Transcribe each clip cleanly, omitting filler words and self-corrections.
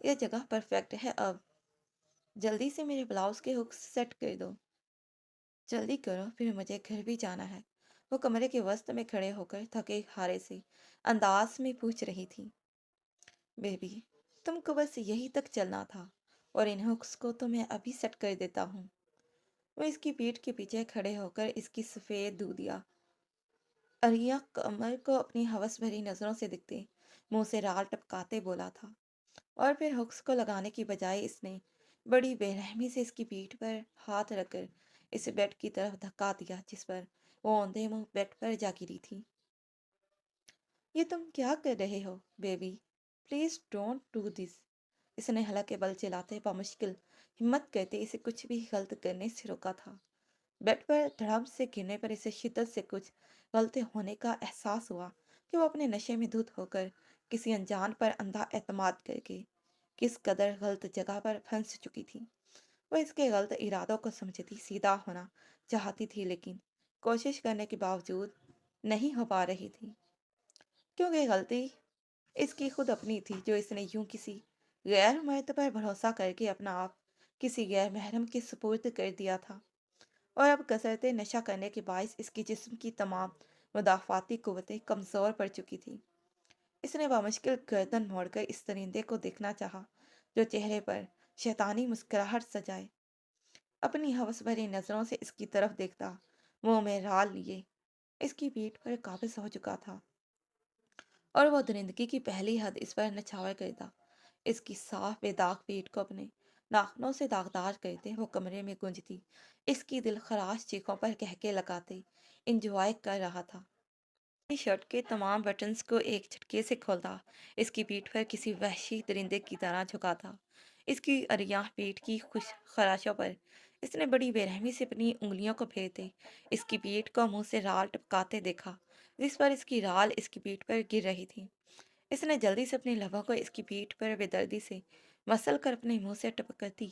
یہ جگہ پرفیکٹ ہے اب۔ جلدی سے میرے بلاؤز کے ہکس سیٹ کر دو۔ جلدی کرو، پھر مجھے گھر بھی جانا ہے۔ وہ کمرے کے وسط میں کھڑے ہو کر تھکے ہارے سے انداز میں پوچھ رہی تھی۔ بیبی، تم کو بس یہی تک چلنا تھا، اور ان ہکس کو تو میں ابھی سیٹ کر دیتا ہوں۔ وہ اس کی پیٹھ کے پیچھے کھڑے ہو کر اس کی سفید دودیا اریا کمر کو اپنی ہوس بھری نظروں سے دکھتے منہ سے رال ٹپکاتے بولا تھا، اور پھر ہکس کو لگانے کی بجائے اس نے بڑی بے رحمی سے اس کی پیٹھ پر ہاتھ رکھ کر اسے بیڈ کی طرف دھکا دیا، جس پر وہ اوندھے منہ بیڈ پر جا گری تھی۔ یہ تم کیا کر رہے ہو baby? Please don't do this. اس نے حلق کے بل چلاتے بمشکل ہمت کرتے اسے کچھ بھی غلط کرنے سے روکا تھا۔ بیڈ پر دھڑام سے گرنے پر اسے شدت سے کچھ غلط ہونے کا احساس ہوا کہ وہ اپنے نشے میں دھت ہو کر کسی انجان پر اندھا اعتماد کر کے کس قدر غلط جگہ پر پھنس چکی تھی۔ وہ اس کے غلط ارادوں کو سمجھتی سیدھا ہونا چاہتی تھی، لیکن کوشش کرنے کے باوجود نہیں ہو پا رہی تھی، کیونکہ غلطی اس کی خود اپنی تھی، جو اس نے یوں کسی غیر مرد پر بھروسہ کر کے اپنا آپ کسی غیر محرم کے سپرد کر دیا تھا، اور اب کثرت نشہ کرنے کے باعث اس کی جسم کی تمام مدافعاتی قوتیں کمزور پڑ چکی تھی۔ اس نے بامشکل گردن موڑ کر اس درندے کو دیکھنا چاہا جو چہرے پر شیطانی مسکراہٹ سجائے اپنی ہوس بھری نظروں سے اس کی طرف دیکھتا منہ میں رال لیے اس کی پیٹھ پر قابض ہو چکا تھا، اور وہ درندگی کی پہلی حد اس پر نچھاور کرتا اس کی صاف بے داغ پیٹھ کو اپنے ناخنوں سے داغدار کرتے وہ کمرے میں گونجتی اس کی دل خراش چیخوں پر کہکے لگاتے انجوائے کر رہا تھا۔ اپنی شرٹ کے تمام بٹنز کو ایک جھٹکے سے کھولتا اس کی پیٹھ پر کسی وحشی درندے کی طرح جھکا تھا۔ اس کی اریاں پیٹھ کی خوش خراشوں پر اس نے بڑی بے رحمی سے اپنی انگلیوں کو پھیرتے اس کی پیٹھ کو منہ سے رال ٹپکاتے دیکھا، جس پر اس کی رال اس کی پیٹھ پر گر رہی تھی۔ اس نے جلدی سے اپنے لبوں کو اس کی پیٹھ پر بے دردی سے مسل کر اپنے منہ سے ٹپکتی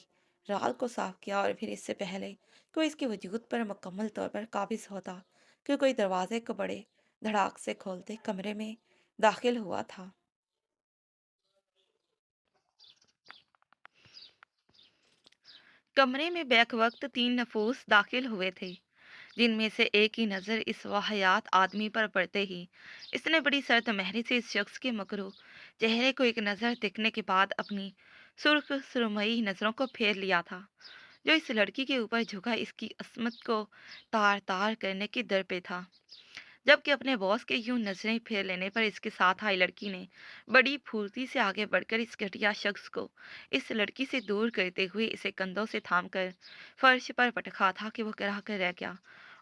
رال کو صاف کیا، اور پھر اس سے پہلے کہ وہ اس کے وجود پر مکمل طور پر قابض ہوتا کہ کوئی دروازے کو بڑے دھڑاک سے کھولتے کمرے میں داخل ہوا تھا۔ کمرے میں بیک وقت 3 نفوس داخل ہوئے تھے، جن میں سے ایک کی نظر اس واحیات آدمی پر پڑتے ہی اس نے بڑی سرد مہری سے اس شخص کے مکروہ چہرے کو ایک نظر دیکھنے کے بعد اپنی سرخ سرمئی نظروں کو پھیر لیا تھا، جو اس لڑکی کے اوپر جھکا اس کی عصمت کو تار تار کرنے کے در پہ تھا، جبکہ اپنے باس کے یوں نظریں پھیر لینے پر اس کے ساتھ آئی لڑکی نے بڑی پھرتی سے آگے بڑھ کر اس گھٹیا شخص کو اس لڑکی سے دور کرتے ہوئے اسے کندھوں سے تھام کر فرش پر پٹکا تھا کہ وہ گرا کر رہ گیا،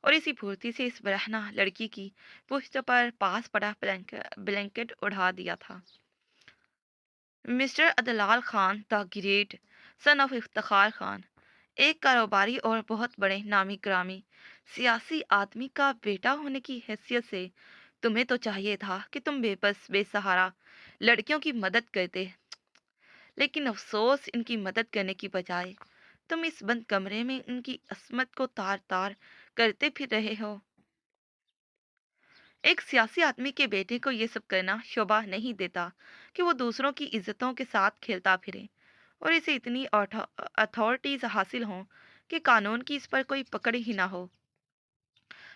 اور اسی پھرتی سے اس برہنہ لڑکی کی پشت پر پاس پڑا بلینکٹ اڑا دیا تھا۔ Mister Adlal Khan the great, son of Iftikhar Khan, ایک کاروباری اور بہت بڑے نامی گرامی سیاسی آدمی کا بیٹا ہونے کی حیثیت سے تمہیں تو چاہیے تھا کہ تم بے بس بے سہارا لڑکیوں کی مدد کرتے، لیکن افسوس ان کی مدد کرنے کی بجائے تم اس بند کمرے میں ان کی عصمت کو تار تار کرتے پھر رہے ہو۔ ایک سیاسی آدمی کے بیٹے کو یہ سب کرنا شوبھا نہیں دیتا کہ وہ دوسروں کی عزتوں کے ساتھ کھیلتا پھرے، اور اسے اتنی اتھارٹیز حاصل ہوں کہ قانون کی اس پر کوئی پکڑ ہی نہ ہو۔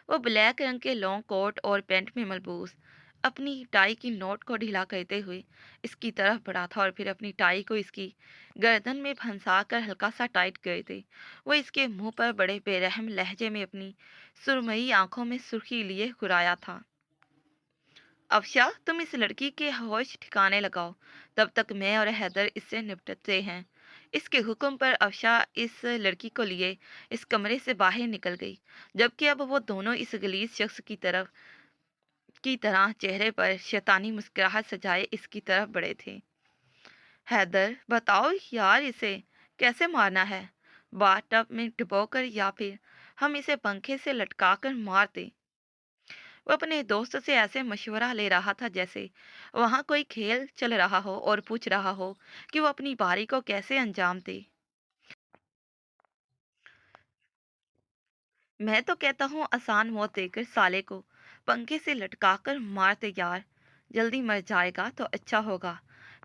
وہ بلیک رنگ کے لانگ کوٹ اور پینٹ میں ملبوس اپنی ٹائی کی نوٹ کو ڈھیلا کرتے ہوئے اس کی طرف بڑھا تھا، اور پھر اپنی ٹائی کو اس کی گردن میں پھنسا کر ہلکا سا ٹائٹ کرتے وہ اس کے منہ پر بڑے بے رحم لہجے میں اپنی سرمئی آنکھوں میں سرخی لیے گرایا تھا۔ افشا، تم اس لڑکی کے ہوش ٹھکانے لگاؤ، تب تک میں اور حیدر اس سے نپٹتے ہیں۔ اس کے حکم پر افشا اس لڑکی کو لیے اس کمرے سے باہر نکل گئی، جبکہ اب وہ دونوں اس غلیظ شخص کی طرح چہرے پر شیطانی مسکراہٹ سجائے اس کی طرف بڑھے تھے۔ حیدر، بتاؤ یار اسے کیسے مارنا ہے، باتھ ٹب میں ڈبو کر یا پھر ہم اسے پنکھے سے لٹکا کر مار دیں؟ وہ اپنے دوست سے ایسے مشورہ لے رہا تھا جیسے وہاں کوئی کھیل چل رہا ہو اور پوچھ رہا ہو کہ وہ اپنی باری کو کیسے انجام دے۔ میں تو کہتا ہوں آسان موت دے کر سالے کو پنکھے سے لٹکا کر مار دے یار، جلدی مر جائے گا تو اچھا ہوگا،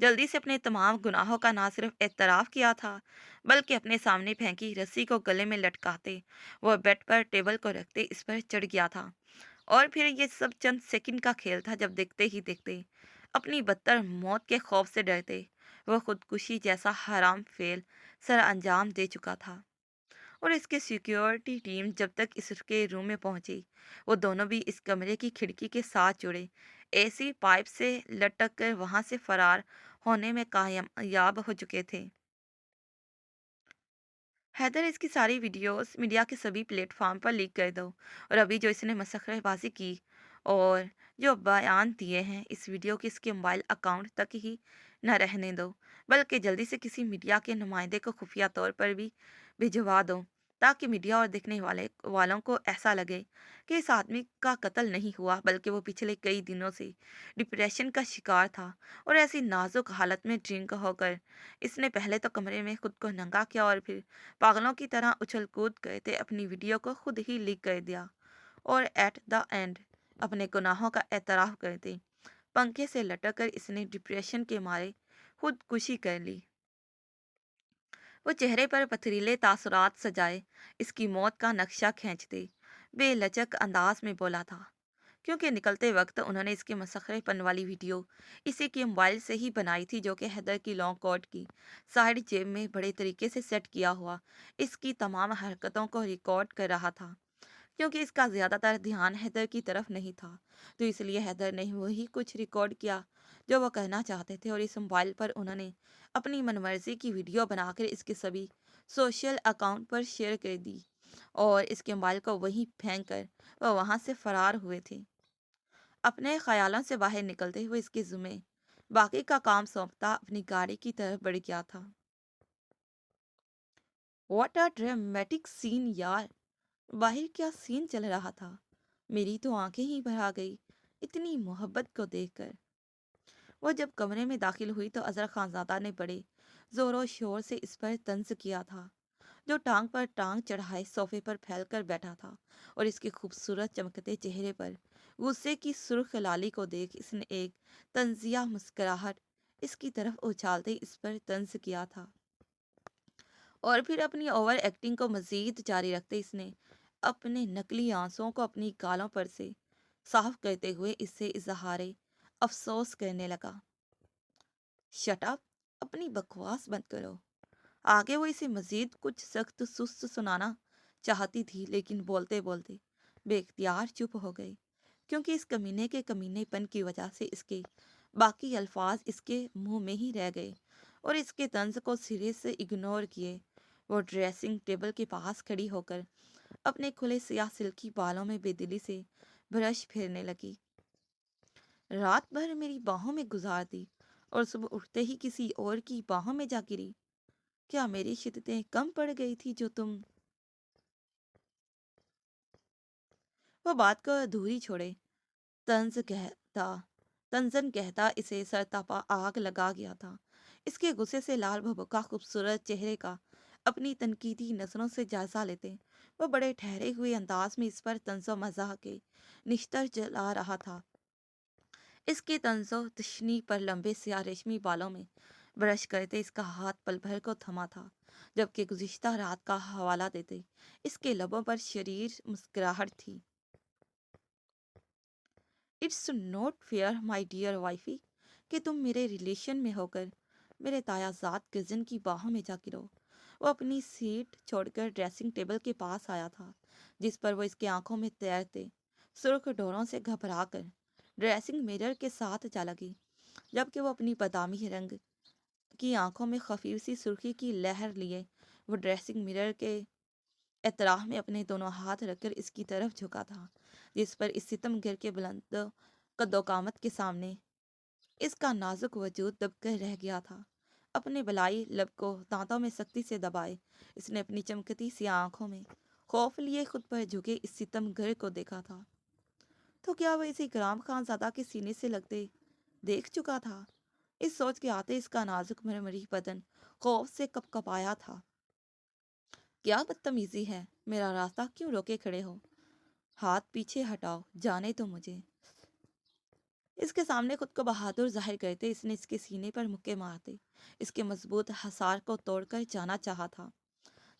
جلدی سے اپنے تمام گناہوں کا نہ صرف اعتراف کیا تھا بلکہ اپنے سامنے پھینکی رسی کو گلے میں لٹکاتے وہ بیڈ پر ٹیبل کو رکھتے اس پر چڑھ گیا تھا۔ اور پھر یہ سب چند سیکنڈ کا کھیل تھا جب دیکھتے ہی دیکھتے اپنی بدتر موت کے خوف سے ڈرتے وہ خودکشی جیسا حرام فعل سر انجام دے چکا تھا۔ اور اس کے سیکیورٹی ٹیم جب تک اس کے روم میں پہنچی وہ دونوں بھی اس کمرے کی کھڑکی کے ساتھ جڑے اے سی پائپ سے لٹک کر وہاں سے فرار ہونے میں کامیاب ہو چکے تھے۔ حیدر اس کی ساری ویڈیوز میڈیا کے سبھی پلیٹ فارم پر لیک کر دو اور ابھی جو اس نے مسخرہ بازی کی اور جو بیان دیے ہیں اس ویڈیو کے اس کے موبائل اکاؤنٹ تک ہی نہ رہنے دو بلکہ جلدی سے کسی میڈیا کے نمائندے کو خفیہ طور پر بھی بھجوا دو تاکہ میڈیا اور دیکھنے والوں کو ایسا لگے کہ اس آدمی کا قتل نہیں ہوا بلکہ وہ پچھلے کئی دنوں سے ڈپریشن کا شکار تھا اور ایسی نازک حالت میں ڈرنک ہو کر اس نے پہلے تو کمرے میں خود کو ننگا کیا اور پھر پاگلوں کی طرح اچھل کود کرتے اپنی ویڈیو کو خود ہی لیک کر دیا اور ایٹ دا اینڈ اپنے گناہوں کا اعتراف کرتے پنکھے سے لٹک کر اس نے ڈپریشن کے مارے خودکشی کر لی۔ وہ چہرے پر پتھریلے تاثرات سجائے اس کی موت کا نقشہ کھینچتے بے لچک انداز میں بولا تھا کیونکہ نکلتے وقت انہوں نے اس کے مسخرے پن والی ویڈیو اسی کے موبائل سے ہی بنائی تھی جو کہ حیدر کی لانگ کوٹ کی سائڈ جیب میں بڑے طریقے سے سیٹ کیا ہوا اس کی تمام حرکتوں کو ریکارڈ کر رہا تھا۔ کیونکہ اس کا زیادہ تر دھیان حیدر کی طرف نہیں تھا تو اس لیے حیدر نے وہی کچھ ریکارڈ کیا جو وہ کہنا چاہتے تھے اور اس موبائل پر انہوں نے اپنی من مرضی کی ویڈیو بنا کر اس کے سبھی سوشل اکاؤنٹ پر شیئر کر دی اور اس کے موبائل کو وہیں پھینک کر وہ وہاں سے فرار ہوئے تھے۔ اپنے خیالوں سے باہر نکلتے ہوئے اس کے ذمے باقی کا کام سونپتا اپنی گاڑی کی طرف بڑھ گیا تھا۔ واٹ اے ڈرامیٹک سین یار، باہر کیا سین چل رہا تھا، میری تو آنکھیں ہی بھر آ گئی اتنی محبت کو دیکھ کر۔ وہ جب کمرے میں داخل ہوئی تو اظہر خانزادہ نے بڑے زور و شور سے اس پر طنز کیا تھا جو ٹانگ پر ٹانگ چڑھائے صوفے پر پھیل کر بیٹھا تھا اور اس کے خوبصورت چمکتے چہرے پر غصے کی سرخ لالی کو دیکھ اس نے ایک طنزیہ مسکراہٹ اس کی طرف اچھالتے اس پر طنز کیا تھا اور پھر اپنی اوور ایکٹنگ کو مزید جاری رکھتے اس نے اپنے نکلی آنسوؤں کو اپنی گالوں پر سے صاف کرتے ہوئے اس سے اظہار افسوس کرنے لگا۔ شٹ اپ، اپنی بکواس بند کرو۔ آگے وہ اسے مزید کچھ سخت سست سنانا چاہتی تھی لیکن بولتے بولتے بے اختیار چپ ہو گئی کیونکہ اس کمینے کے کمینے پن کی وجہ سے اس کے باقی الفاظ اس کے منہ میں ہی رہ گئے اور اس کے طنز کو سرے سے اگنور کیے وہ ڈریسنگ ٹیبل کے پاس کھڑی ہو کر اپنے کھلے سیاہ سلکی بالوں میں بے دلی سے برش پھیرنے لگی۔ رات بھر میری باہوں میں گزار دی اور صبح اٹھتے ہی کسی اور کی باہوں میں جا گری، کیا میری شدتیں کم پڑ گئی تھی جو تم؟ وہ بات کو ادھوری چھوڑے طنز کہتا تنزن کہتا اسے سرتاپا آگ لگا گیا تھا۔ اس کے غصے سے لال بھبکا خوبصورت چہرے کا اپنی تنقیدی نظروں سے جائزہ لیتے وہ بڑے ٹھہرے ہوئے انداز میں اس پر طنز و مزاح کے نشتر جلا رہا تھا۔ اس کی طنز و تشنیع پر لمبے سیاہ ریشمی بالوں میں برش کرتے اس کا ہاتھ پل بھر کو تھما تھا جبکہ گزشتہ رات کا حوالہ دیتے اس کے لبوں پر شریر مسکراہٹ تھی۔ It's not fair my dear wifey کہ تم میرے ریلیشن میں ہو کر میرے تایا زاد کزن کی باہوں میں جا گرو۔ وہ اپنی سیٹ چھوڑ کر ڈریسنگ ٹیبل کے پاس آیا تھا جس پر وہ اس کے آنکھوں میں تیرتے سرخ ڈوروں سے گھبرا کر ڈریسنگ میرر کے ساتھ جا لگی جبکہ وہ اپنی بادامی رنگ کی آنکھوں میں خفیف سی سرخی کی لہر لیے وہ ڈریسنگ میرر کے اطراح میں اپنے دونوں ہاتھ رکھ کر اس کی طرف جھکا تھا جس پر اس ستم گر کے بلند قد و قامت کے سامنے اس کا نازک وجود دب کر رہ گیا تھا۔ اپنے بلائی لب کو دانتوں میں سختی سے دبائے اس نے اپنی چمکتی سی آنکھوں میں خوف لیے خود پر جھکے اس ستم گر کو دیکھا تھا تو کیا وہ اسے اکرام خان زادہ کے سینے سے لگتے دیکھ چکا تھا؟ اس سوچ کے آتے اس کا نازک مرمری بدن خوف سے کپ کپایا تھا۔ کیا بدتمیزی ہے، میرا راستہ کیوں روکے کھڑے ہو؟ ہاتھ پیچھے ہٹاؤ، جانے تو مجھے۔ اس کے سامنے خود کو بہادر ظاہر کرتے اس نے اس کے سینے پر مکے مارتے اس کے مضبوط حصار کو توڑ کر جانا چاہا تھا۔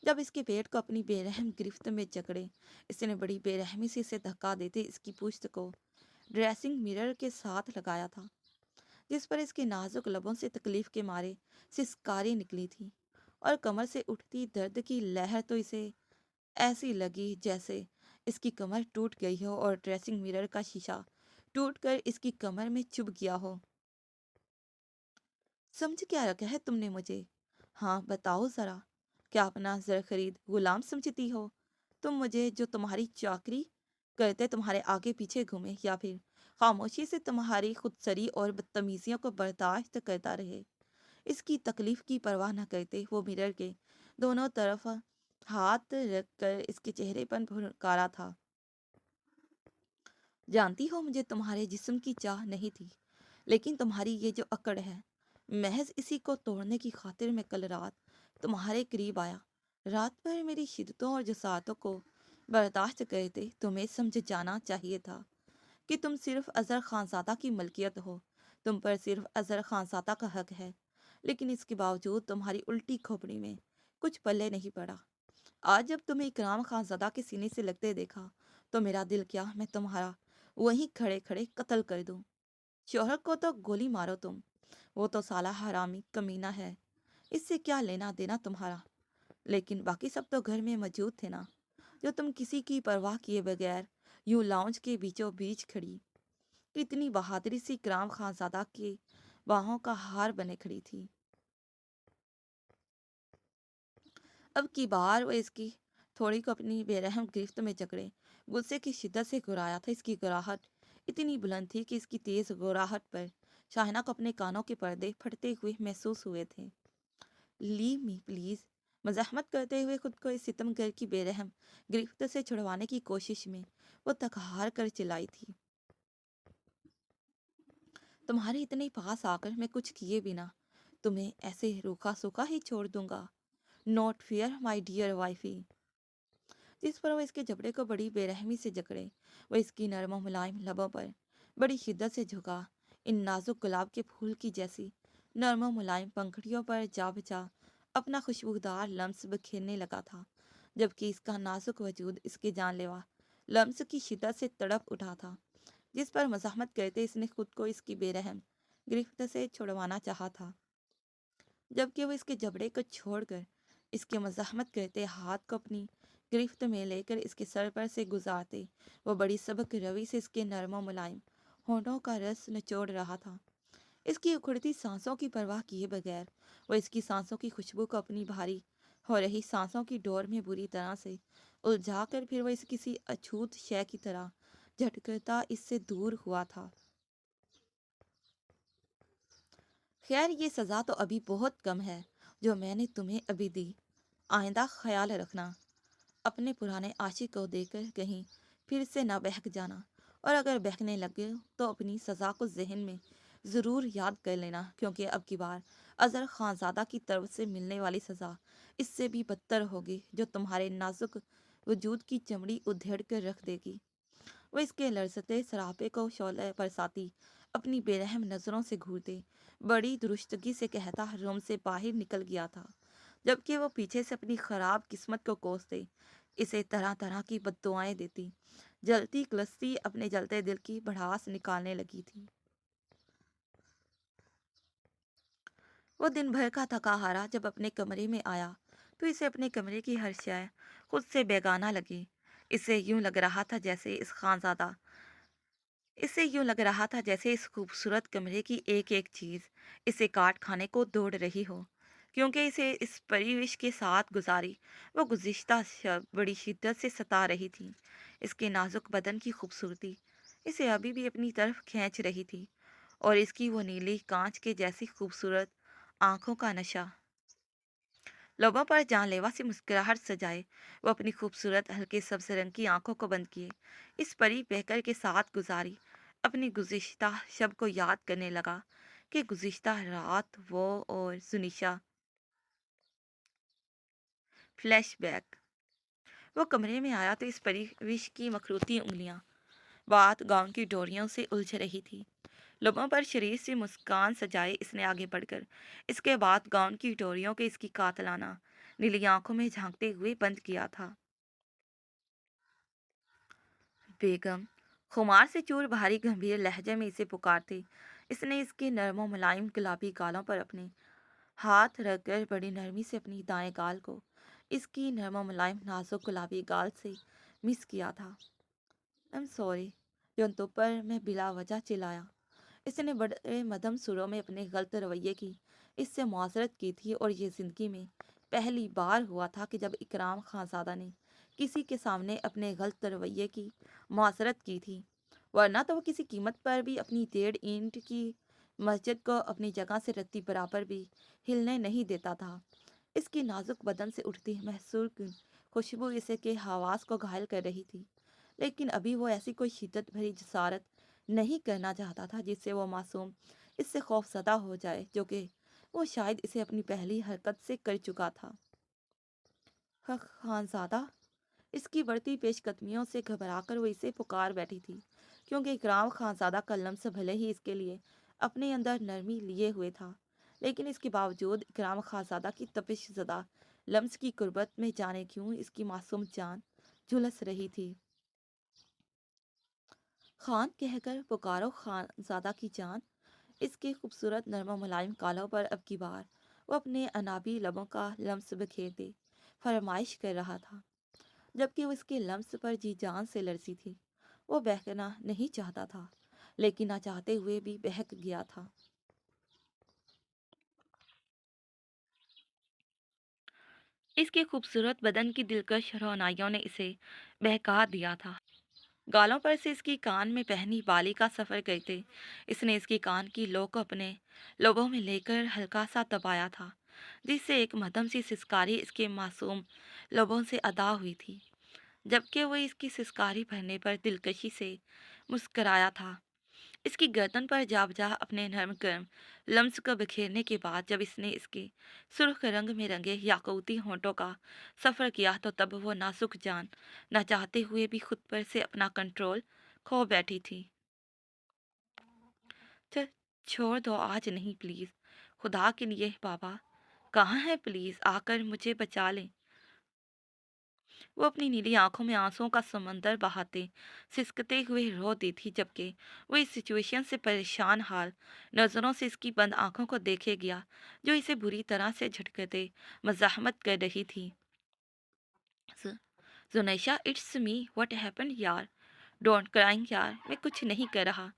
جب اس کے پیٹ کو اپنی بے رحم گرفت میں جکڑے، اس نے بڑی بے رحمی سے اسے دھکا دیتے اس کی پشت کو ڈریسنگ مرر کے ساتھ لگایا تھا، جس پر اس کے نازک لبوں سے تکلیف کے مارے سسکاری نکلی تھی، اور کمر سے اٹھتی درد کی لہر تو اسے ایسی لگی جیسے اس کی کمر ٹوٹ گئی ہو اور ڈریسنگ مرر کا شیشہ ٹوٹ کر اس کی کمر میں چبھ گیا ہو۔ سمجھ کیا رکھا ہے تم نے مجھے؟ ہاں بتاؤ ذرا، کیا اپنا زر خرید غلام سمجھتی ہو تم مجھے، جو تمہاری چاکری کرتے تمہارے آگے پیچھے گھومے، یا پھر خاموشی سے تمہاری خودسری اور بدتمیزیوں کو برداشت کرتا رہے؟ اس کی تکلیف کی پرواہ نہ کرتے وہ مرر کے دونوں طرف ہاتھ رکھ کر اس کے چہرے پر پھنکارا تھا۔ جانتی ہو مجھے تمہارے جسم کی چاہ نہیں تھی، لیکن تمہاری یہ جو اکڑ ہے، محض اسی کو توڑنے کی خاطر میں کل رات تمہارے قریب آیا۔ رات بھر میری شدتوں اور جسارتوں کو برداشت کرتے تمہیں سمجھ جانا چاہیے تھا کہ تم صرف اظہر خانزادہ کی ملکیت ہو، تم پر صرف اظہر خانزادہ کا حق ہے، لیکن اس کے باوجود تمہاری الٹی کھوپڑی میں کچھ پلے نہیں پڑا۔ آج جب تمہیں اکرام خانزادہ کے سینے سے لگتے دیکھا تو میرا دل کیا میں تمہارا وہیں کھڑے کھڑے قتل کر دوں۔ شوہر کو تو گولی مارو تم، وہ تو سالہ حرامی کمینہ ہے، اس سے کیا لینا دینا تمہارا؟ لیکن باقی سب تو گھر میں موجود تھے نا، جو تم کسی کی پرواہ کیے بغیر یوں لاؤنج کے بیچوں بیچ کھڑی، کتنی بہادری سے اکرام خانزادہ کے باہوں کا ہار بنے کھڑی تھی۔ اب کی بار وہ اس کی تھوڑی کو اپنی بے رحم گرفت میں جکڑے غصے کی شدت سے گرایا تھا۔ اس کی گراہٹ اتنی بلند تھی کہ اس کی تیز گراہٹ پر شاہنہ کو اپنے کانوں کے پردے پھٹتے ہوئے محسوس ہوئے تھے۔ لیو می پلیز، مزاحمت کرتے ہوئے خود کو اس ستم گر کی بے رحم گرفت سے چھڑوانے کی کوشش میں وہ تک ہار کر چلائی تھی۔ تمہارے اتنے پاس آ کر میں کچھ کیے بنا تمہیں ایسے روکھا سوکھا ہی چھوڑ دوں گا؟ Not fair my dear wifey. جس پر وہ اس کے جبڑے کو بڑی بے رحمی سے جکڑے، وہ اس کی نرم و ملائم لبوں پر بڑی شدت سے جھکا، ان نازک گلاب کے پھول کی جیسی نرم و ملائم پنکھڑیوں پر جا بجا اپنا خوشبودار لمس بکھیرنے لگا تھا، جبکہ اس کا نازک وجود اس کے جان لیوا لمس کی شدت سے تڑپ اٹھا تھا، جس پر مزاحمت کرتے اس نے خود کو اس کی بے رحم گرفت سے چھڑوانا چاہا تھا، جبکہ وہ اس کے جبڑے کو چھوڑ کر اس کے مزاحمت کرتے ہاتھ کو اپنی گرفت میں لے کر اس کے سر پر سے گزارتے وہ بڑی سبک روی سے اس کے نرم و ملائم ہونٹوں کا رس نچوڑ رہا تھا۔ اس کی اکھڑتی سانسوں کی پرواہ کیے بغیر وہ اس کی سانسوں کی خوشبو کو اپنی بھاری ہو رہی سانسوں کی ڈور میں بری طرح سے الجھا کر پھر وہ اس کسی اچھوت شے کی طرح جھٹکتا اس سے دور ہوا تھا۔ خیر یہ سزا تو ابھی بہت کم ہے جو میں نے تمہیں ابھی دی، آئندہ خیال رکھنا، اپنے پرانے عاشق کو دیکھ کر کہیں پھر سے نہ بہک جانا، اور اگر بہکنے لگے تو اپنی سزا کو ذہن میں ضرور یاد کر لینا، کیونکہ اب کی بار اظہر خانزادہ کی طرف سے ملنے والی سزا اس سے بھی بدتر ہوگی، جو تمہارے نازک وجود کی چمڑی ادھیڑ کر رکھ دے گی۔ وہ اس کے لرزتے سراپے کو شعلہ برساتی اپنی بے رحم نظروں سے گھورتے بڑی درستگی سے کہتا روم سے باہر نکل گیا تھا، جبکہ وہ پیچھے سے اپنی خراب قسمت کو کوستے اسے طرح طرح کی بددعائیں دیتی، جلتی کلستی اپنے جلتے دل کی بھڑاس نکالنے لگی تھی۔ وہ دن بھر کا تھکا ہارا جب اپنے کمرے میں آیا تو اسے اپنے کمرے کی ہر شے خود سے بیگانہ لگی۔ اسے یوں لگ رہا تھا جیسے اس خوبصورت کمرے کی ایک ایک چیز اسے کاٹ کھانے کو دوڑ رہی ہو، کیونکہ اسے اس پریوش کے ساتھ گزاری وہ گزشتہ شب بڑی شدت سے ستا رہی تھی۔ اس کے نازک بدن کی خوبصورتی اسے ابھی بھی اپنی طرف کھینچ رہی تھی، اور اس کی وہ نیلی کانچ کے جیسی خوبصورت آنکھوں کا نشہ، لبوں پر جان لیوا سی مسکراہٹ سجائے وہ اپنی خوبصورت ہلکے سبز رنگ کی آنکھوں کو بند کیے اس پری بہکر کے ساتھ گزاری اپنی گزشتہ شب کو یاد کرنے لگا کہ گزشتہ رات وہ اور زنیشا۔ Flash back. وہ کمرے میں آیا تو اس پری وش کی مخروطی انگلیاں بات گاؤن کی ڈوریوں سے الجھ رہی تھی، لبوں پر شریف سی مسکان سجائے اس نے آگے بڑھ کر اس کے بعد گاؤن کی ڈوریوں کے اس کی قاتلانہ نیلی آنکھوں میں جھانکتے ہوئے بند کیا تھا۔ بیگم، خمار سے چور بھاری گمبھیر لہجے میں اسے پکارتے، اس نے اس کے نرم و ملائم گلابی گالوں پر اپنے ہاتھ رکھ کر بڑی نرمی سے اپنی دائیں گال کو اس کی نرم و ملائم نازک گلابی گال سے مس کیا تھا۔ ایم سوری، جونتو پر میں بلا وجہ چلایا۔ اس نے بڑے مدم سروں میں اپنے غلط رویے کی اس سے معذرت کی تھی، اور یہ زندگی میں پہلی بار ہوا تھا کہ جب اکرام خانزادہ نے کسی کے سامنے اپنے غلط رویے کی معذرت کی تھی، ورنہ تو وہ کسی قیمت پر بھی اپنی 1.5 اینٹ کی مسجد کو اپنی جگہ سے رتی برابر بھی ہلنے نہیں دیتا تھا۔ اس کی نازک بدن سے اٹھتی محصور خوشبو اسے کے حواس کو گھائل کر رہی تھی، لیکن ابھی وہ ایسی کوئی شدت بھری جسارت نہیں کرنا چاہتا تھا جس سے وہ معصوم اس سے خوف زدہ ہو جائے، جو کہ وہ شاید اسے اپنی پہلی حرکت سے کر چکا تھا۔ خانزادہ، اس کی بڑھتی پیش قدمیوں سے گھبرا کر وہ اسے پکار بیٹھی تھی، کیونکہ اکرام خانزادہ کا لمس بھلے ہی اس کے لیے اپنے اندر نرمی لیے ہوئے تھا، لیکن اس کے باوجود اکرام خانزادہ کی تپش زدہ لمس کی قربت میں جانے کیوں اس کی معصوم جان جھلس رہی تھی۔ خان کہہ کر پکارو خانزادہ کی جان۔ اس کے خوبصورت نرم و ملائم گالوں پر اب کی بار وہ اپنے انابی لبوں کا لمس بکھیرتے فرمائش کر رہا تھا، جبکہ وہ اس کے لمس پر جی جان سے لرزی تھی۔ وہ بہکنا نہیں چاہتا تھا، لیکن نہ چاہتے ہوئے بھی بہک گیا تھا۔ اس کے خوبصورت بدن کی دلکش رونائیوں نے اسے بہکا دیا تھا۔ گالوں پر سے اس کی کان میں پہنی بالی کا سفر کرتے اس نے اس کی کان کی لو کو اپنے لبوں میں لے کر ہلکا سا دبایا تھا، جس سے ایک مدھم سی سسکاری اس کے معصوم لبوں سے ادا ہوئی تھی، جبکہ وہ اس کی سسکاری بھرنے پر دلکشی سے مسکرایا تھا۔ اس کی گردن پر جا بجا اپنے نرم گرم لمس کو بکھیرنے کے بعد جب اس نے اس کے سرخ رنگ میں رنگے یاقوتی ہونٹوں کا سفر کیا، تو تب وہ نازک جان نہ چاہتے ہوئے بھی خود پر سے اپنا کنٹرول کھو بیٹھی تھی۔ چل، چھوڑ دو آج نہیں پلیز، خدا کے لیے بابا کہاں ہے، پلیز آ کر مجھے بچا لیں۔ وہ اپنی نیلی آنکھوں میں آنسوؤں کا سمندر بہاتے سسکتے ہوئے رو دی تھی، جبکہ وہ اس سچویشن سے پریشان حال نظروں سے اس کی بند آنکھوں کو دیکھے گیا، جو اسے بری طرح سے جھٹکتے مزاحمت کر رہی تھی۔ زنیشا، اٹس می، واٹ ہیپن یار؟ ڈونٹ کرائنگ یار، میں کچھ نہیں کر رہا۔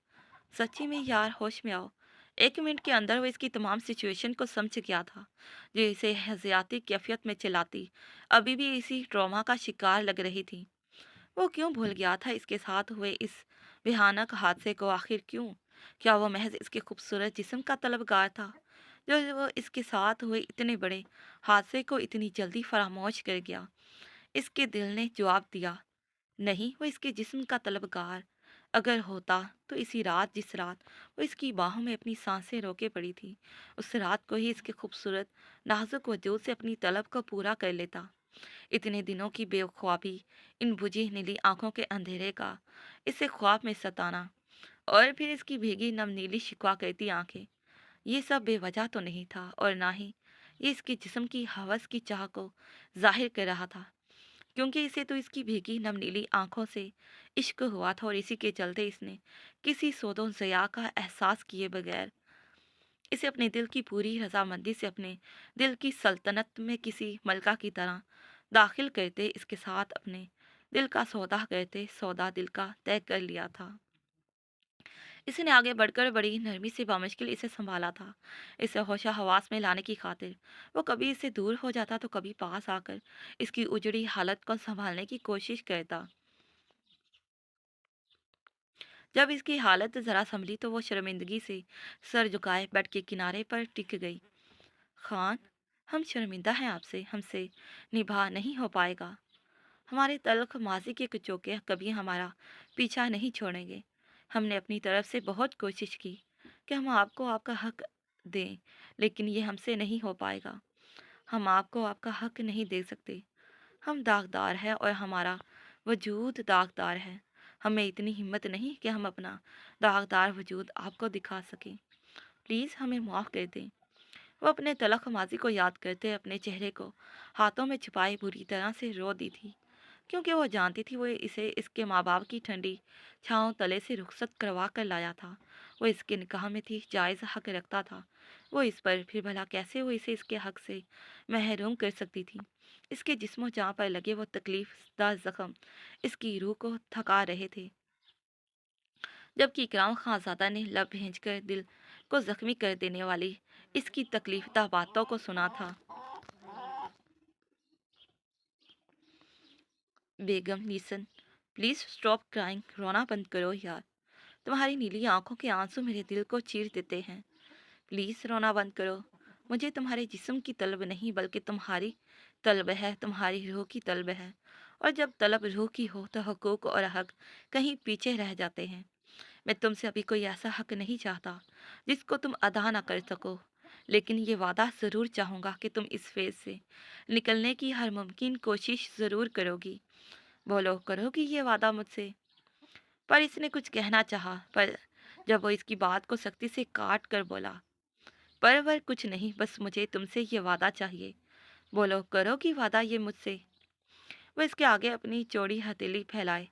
سچی میں یار، ہوش میں آؤ۔ 1 منٹ کے اندر وہ اس کی تمام سچویشن کو سمجھ گیا تھا، جو اسے حیاتیاتی کیفیت میں چلاتی ابھی بھی اسی ٹراما کا شکار لگ رہی تھی۔ وہ کیوں بھول گیا تھا اس کے ساتھ ہوئے اس بھیانک حادثے کو؟ آخر کیوں؟ کیا وہ محض اس کے خوبصورت جسم کا طلبگار تھا، جو وہ اس کے ساتھ ہوئے اتنے بڑے حادثے کو اتنی جلدی فراموش کر گیا؟ اس کے دل نے جواب دیا، نہیں، وہ اس کے جسم کا طلبگار اگر ہوتا تو اسی رات، جس رات وہ اس کی باہوں میں اپنی سانسیں روکے پڑی تھی، اس رات کو ہی اس کے خوبصورت نازک وجود سے اپنی طلب کو پورا کر لیتا۔ اتنے دنوں کی بے خوابی، ان بجھی نیلی آنکھوں کے اندھیرے کا اسے خواب میں ستانا، اور پھر اس کی بھیگی نم نیلی شکوا کرتی آنکھیں، یہ سب بے وجہ تو نہیں تھا، اور نہ ہی یہ اس کے جسم کی ہوس کی چاہ کو ظاہر کر رہا تھا، کیونکہ اسے تو اس کی بھیگی نم نیلی آنکھوں سے عشق ہوا تھا، اور اسی کے چلتے اس نے کسی سود و ضیاع کا احساس کیے بغیر اسے اپنے دل کی پوری رضامندی سے اپنے دل کی سلطنت میں کسی ملکہ کی طرح داخل کرتے اس کے ساتھ اپنے دل کا سودا کرتے سودا دل کا طے کر لیا تھا۔ اس نے آگے بڑھ کر بڑی نرمی سے بامشکل اسے سنبھالا تھا، اسے ہوش و حواس میں لانے کی خاطر۔ وہ کبھی اس سے دور ہو جاتا تو کبھی پاس آ کر اس کی اجڑی حالت کو سنبھالنے کی کوشش کرتا۔ جب اس کی حالت ذرا سنبھلی تو وہ شرمندگی سے سر جھکائے بیڈ کے کنارے پر ٹک گئی۔ خان، ہم شرمندہ ہیں آپ سے، ہم سے نبھا نہیں ہو پائے گا۔ ہمارے تلخ ماضی کے کچوکے کبھی ہمارا پیچھا نہیں چھوڑیں گے۔ ہم نے اپنی طرف سے بہت کوشش کی کہ ہم آپ کو آپ کا حق دیں، لیکن یہ ہم سے نہیں ہو پائے گا۔ ہم آپ کو آپ کا حق نہیں دے سکتے۔ ہم داغدار ہیں اور ہمارا وجود داغدار ہے۔ ہمیں اتنی ہمت نہیں کہ ہم اپنا داغدار وجود آپ کو دکھا سکیں۔ پلیز ہمیں معاف کر دیں۔ وہ اپنے تلخ ماضی کو یاد کرتے اپنے چہرے کو ہاتھوں میں چھپائے بری طرح سے رو دی تھی، کیونکہ وہ جانتی تھی وہ اسے اس کے ماں باپ کی ٹھنڈی چھاؤں تلے سے رخصت کروا کر لایا تھا۔ وہ اس کے نکاح میں تھی، جائز حق رکھتا تھا وہ اس پر، پھر بھلا کیسے وہ اسے اس کے حق سے محروم کر سکتی تھی؟ اس کے جسم و جاں پر لگے وہ تکلیف دہ زخم اس کی روح کو تھکا رہے تھے، جبکہ اکرام خانزادہ نے لب بھیج کر دل کو زخمی کر دینے والی اس کی تکلیف دہ باتوں کو سنا تھا۔ بیگم لیسن، پلیز اسٹاپ کرائنگ، رونا بند کرو یار، تمہاری نیلی آنکھوں کے آنسو میرے دل کو چیر دیتے ہیں، پلیز رونا بند کرو۔ مجھے تمہارے جسم کی طلب نہیں بلکہ تمہاری طلب ہے، تمہاری روح کی طلب ہے، اور جب طلب روح کی ہو تو حقوق اور حق کہیں پیچھے رہ جاتے ہیں۔ میں تم سے ابھی کوئی ایسا حق نہیں چاہتا جس کو تم ادا نہ کر سکو، لیکن یہ وعدہ ضرور چاہوں گا کہ تم اس فیز سے نکلنے کی ہر ممکن کوشش ضرور کرو گی۔ بولو، کرو گی یہ وعدہ مجھ سے؟ پر اس نے کچھ کہنا چاہا، پر جب وہ اس کی بات کو سختی سے کاٹ کر بولا، پر کچھ نہیں، بس مجھے تم سے یہ وعدہ چاہیے۔ بولو، کرو گی وعدہ یہ مجھ سے؟ وہ اس کے آگے اپنی چوڑی ہتھیلی پھیلائے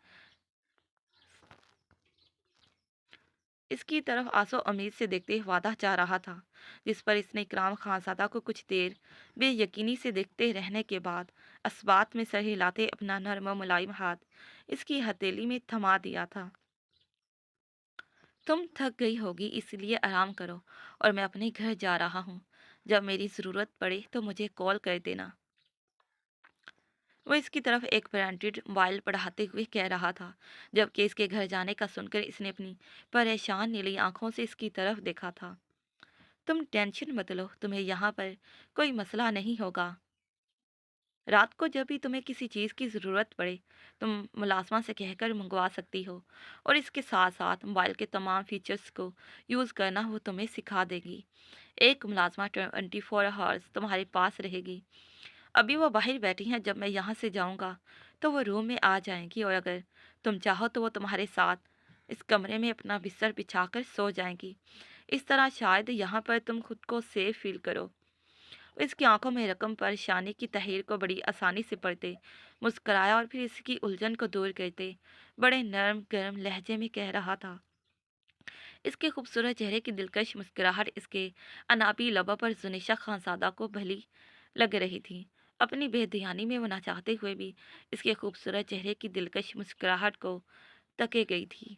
اس کی طرف آسو امید سے دیکھتے وعدہ چاہ رہا تھا، جس پر اس نے اکرام خانزادہ کو کچھ دیر بے یقینی سے دیکھتے رہنے کے بعد اسبات میں سر ہلاتے اپنا نرم و ملائم ہاتھ اس کی ہتھیلی میں تھما دیا تھا۔ تم تھک گئی ہوگی، اس لیے آرام کرو، اور میں اپنے گھر جا رہا ہوں۔ جب میری ضرورت پڑے تو مجھے کال کر دینا۔ وہ اس کی طرف ایک برانڈڈ موبائل بڑھاتے ہوئے کہہ رہا تھا، جبکہ اس کے گھر جانے کا سن کر اس نے اپنی پریشان نیلی آنکھوں سے اس کی طرف دیکھا تھا۔ تم ٹینشن مت لو، تمہیں یہاں پر کوئی مسئلہ نہیں ہوگا۔ رات کو جب بھی تمہیں کسی چیز کی ضرورت پڑے تم ملازمہ سے کہہ کر منگوا سکتی ہو، اور اس کے ساتھ ساتھ موبائل کے تمام فیچرز کو یوز کرنا وہ تمہیں سکھا دے گی۔ ایک ملازمہ 24 ہارز تمہارے پاس رہے گی۔ ابھی وہ باہر بیٹھی ہیں، جب میں یہاں سے جاؤں گا تو وہ روم میں آ جائیں گی، اور اگر تم چاہو تو وہ تمہارے ساتھ اس کمرے میں اپنا بستر بچھا کر سو جائیں گی۔ اس طرح شاید یہاں پر تم خود کو سیف فیل کرو۔ اس کی آنکھوں میں رقم پریشانی کی تحریر کو بڑی آسانی سے پڑھتے مسکرایا، اور پھر اس کی الجھن کو دور کرتے بڑے نرم گرم لہجے میں کہہ رہا تھا۔ اس کے خوبصورت چہرے کی دلکش مسکراہٹ اس کے انابی لبوں پر زنیشہ خانزادہ کو بھلی لگ رہی تھی۔ اپنی بے دھیانی میں وہ نہ چاہتے ہوئے بھی اس کے خوبصورت چہرے کی دلکش مسکراہٹ کو تکے گئی تھی۔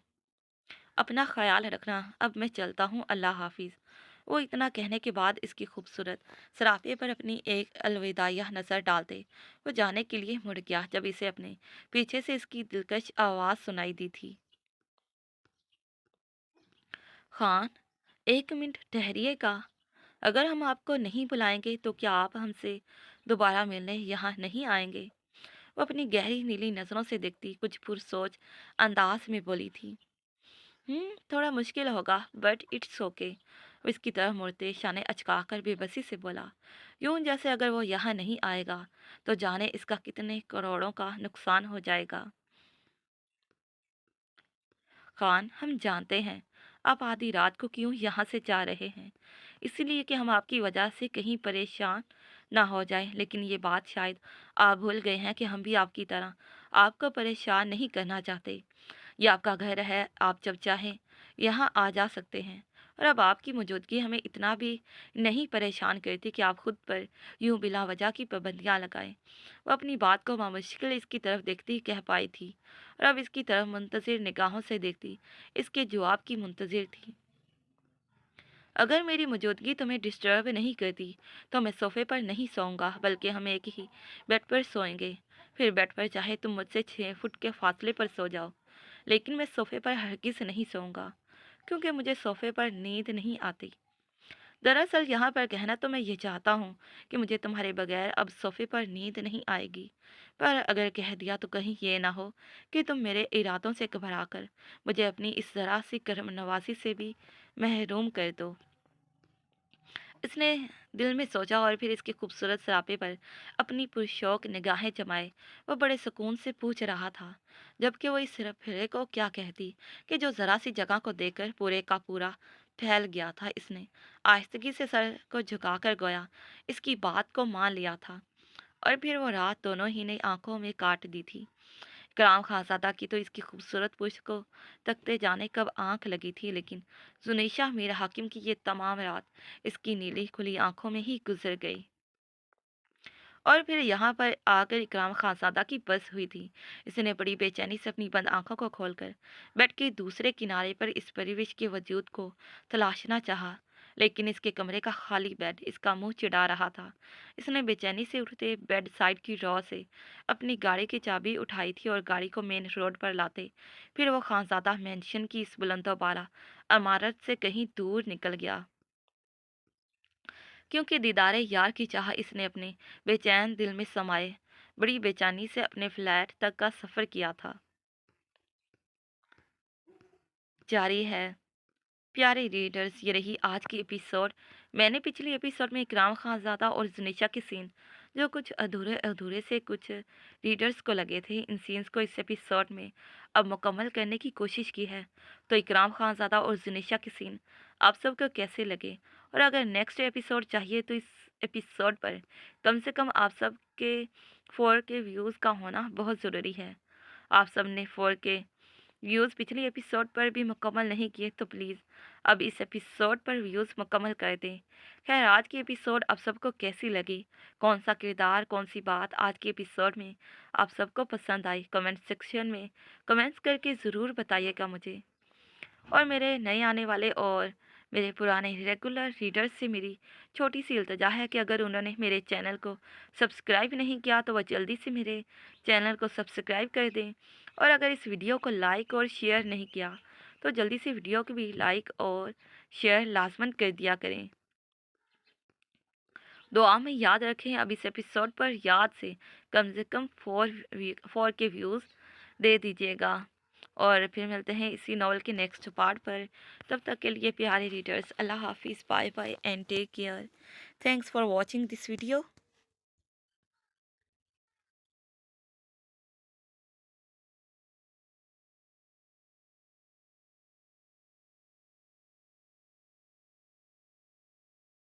اپنا خیال رکھنا، اب میں چلتا ہوں، اللہ حافظ۔ وہ اتنا کہنے کے بعد اس کی خوبصورت سراپے پر اپنی ایک الوداعیہ نظر ڈالتے وہ جانے کے لیے مڑ گیا، جب اسے اپنے پیچھے سے اس کی دلکش آواز سنائی دی تھی۔ خان، ایک منٹ ٹھہریے گا؟ اگر ہم آپ کو نہیں بلائیں گے تو کیا آپ ہم سے دوبارہ ملنے یہاں نہیں آئیں گے؟ وہ اپنی گہری نیلی نظروں سے دیکھتی کچھ پرسوچ انداز میں بولی تھی۔ تھوڑا مشکل ہوگا، بٹ اٹس اوکے۔ وہ اس کی طرف مڑتے شانے اچکا کر بے بسی سے بولا، یوں جیسے اگر وہ یہاں نہیں آئے گا تو جانے اس کا کتنے کروڑوں کا نقصان ہو جائے گا۔ خان، ہم جانتے ہیں آپ آدھی رات کو کیوں یہاں سے جا رہے ہیں، اس لیے کہ ہم آپ کی وجہ سے کہیں پریشان نہ ہو جائیں، لیکن یہ بات شاید آپ بھول گئے ہیں کہ ہم بھی آپ کی طرح آپ کو پریشان نہیں کرنا چاہتے۔ یہ آپ کا گھر ہے، آپ جب چاہیں یہاں آ جا سکتے ہیں، اور اب آپ کی موجودگی ہمیں اتنا بھی نہیں پریشان کرتی کہ آپ خود پر یوں بلا وجہ کی پابندیاں لگائیں۔ وہ اپنی بات کو بامشکل اس کی طرف دیکھتی کہہ پائی تھی، اور اب اس کی طرف منتظر نگاہوں سے دیکھتی اس کے جواب کی منتظر تھی۔ اگر میری موجودگی تمہیں ڈسٹرب نہیں کرتی تو میں صوفے پر نہیں سوؤں گا، بلکہ ہم ایک ہی بیڈ پر سوئیں گے۔ پھر بیڈ پر چاہے تم مجھ سے 6 فٹ کے فاصلے پر سو جاؤ، لیکن میں صوفے پر ہرگز نہیں سوؤں گا، کیونکہ مجھے صوفے پر نیند نہیں آتی۔ دراصل یہاں پر کہنا تو میں یہ چاہتا ہوں کہ مجھے تمہارے بغیر اب صوفے پر نیند نہیں آئے گی، پر اگر کہہ دیا تو کہیں یہ نہ ہو کہ تم میرے ارادوں سے گھبرا کر مجھے اپنی اس ذرا سی کرم نوازی سے بھی محروم کر دو۔ اس نے دل میں سوچا اور پھر اس کے خوبصورت سراپے پر اپنی پرشوق نگاہیں جمائے۔ وہ بڑے سکون سے پوچھ رہا تھا، جبکہ وہ اس سپرے کو کیا کہتی کہ جو ذرا سی جگہ کو دیکھ کر پورے کا پورا پھیل گیا تھا۔ اس نے آہستگی سے سر کو جھکا کر گویا اس کی بات کو مان لیا تھا، اور پھر وہ رات دونوں ہی نے آنکھوں میں کاٹ دی تھی۔ کرام خانزادہ کی تو اس کی خوبصورت پشت کو تکتے جانے کب آنکھ لگی تھی، لیکن زنیشہ میر حاکم کی یہ تمام رات اس کی نیلی کھلی آنکھوں میں ہی گزر گئی۔ اور پھر یہاں پر آ کر اکرام خانزادہ کی بس ہوئی تھی۔ اس نے بڑی بے چینی سے اپنی بند آنکھوں کو کھول کر بیڈ کے دوسرے کنارے پر اس پریوش کے وجود کو تلاشنا چاہا، لیکن اس کے کمرے کا خالی بیڈ اس کا منہ چڑھا رہا تھا۔ اس نے بے چینی سے اٹھتے بیڈ سائڈ کی رو سے اپنی گاڑی کی چابی اٹھائی تھی اور گاڑی کو مین روڈ پر لاتے پھر وہ خانزادہ مینشن کی اس بلند و بالا عمارت سے کہیں دور نکل گیا، کیونکہ دیدار یار کی چاہ اس نے اپنے بے چین دل میں سمائے بڑی بے چینی سے اپنے فلیٹ تک کا سفر کیا تھا۔ جاری ہے۔ پیارے ریڈرز، یہ رہی آج کی ایپیسوڈ۔ میں نے پچھلی ایپیسوڈ میں اکرام خانزادہ اور زنیشا کے سین جو کچھ ادھورے ادھورے سے کچھ ریڈرز کو لگے تھے، ان سینز کو اس ایپیسوڈ میں اب مکمل کرنے کی کوشش کی ہے۔ تو اکرام خانزادہ اور زنیشا کے سین آپ سب کو کیسے لگے؟ اور اگر نیکسٹ ایپیسوڈ چاہیے تو اس ایپیسوڈ پر کم سے کم آپ سب کے 4K ویوز کا ہونا بہت ضروری ہے۔ آپ سب نے 4K ویوز پچھلی ایپیسوڈ پر بھی مکمل نہیں کیے تو پلیز اب اس ایپیسوڈ پر ویوز مکمل کر دیں۔ خیر، آج کی ایپیسوڈ آپ سب کو کیسی لگی؟ کون سا کردار، کون سی بات آج کی ایپیسوڈ میں آپ سب کو پسند آئی؟ کمنٹ سیکشن میں کمنٹس کر کے ضرور بتائیے گا مجھے۔ اور میرے نئے آنے والے اور میرے پرانے ریگولر ریڈرز سے میری چھوٹی سی التجا ہے کہ اگر انہوں نے میرے چینل کو سبسکرائب نہیں کیا تو وہ جلدی سے میرے چینل کو سبسکرائب کر دیں، اور اگر اس ویڈیو کو لائک اور شیئر نہیں کیا تو جلدی سے ویڈیو کو بھی لائک اور شیئر لازمن کر دیا کریں۔ دعا میں یاد رکھیں، اب اس ایپیسوڈ پر یاد سے کم 4K ویوز دے دیجیے گا، اور پھر ملتے ہیں اسی ناول کے نیکسٹ پارٹ پر۔ تب تک کے لیے پیارے ریڈرز، اللہ حافظ، bye bye and take care. Thanks for watching this video.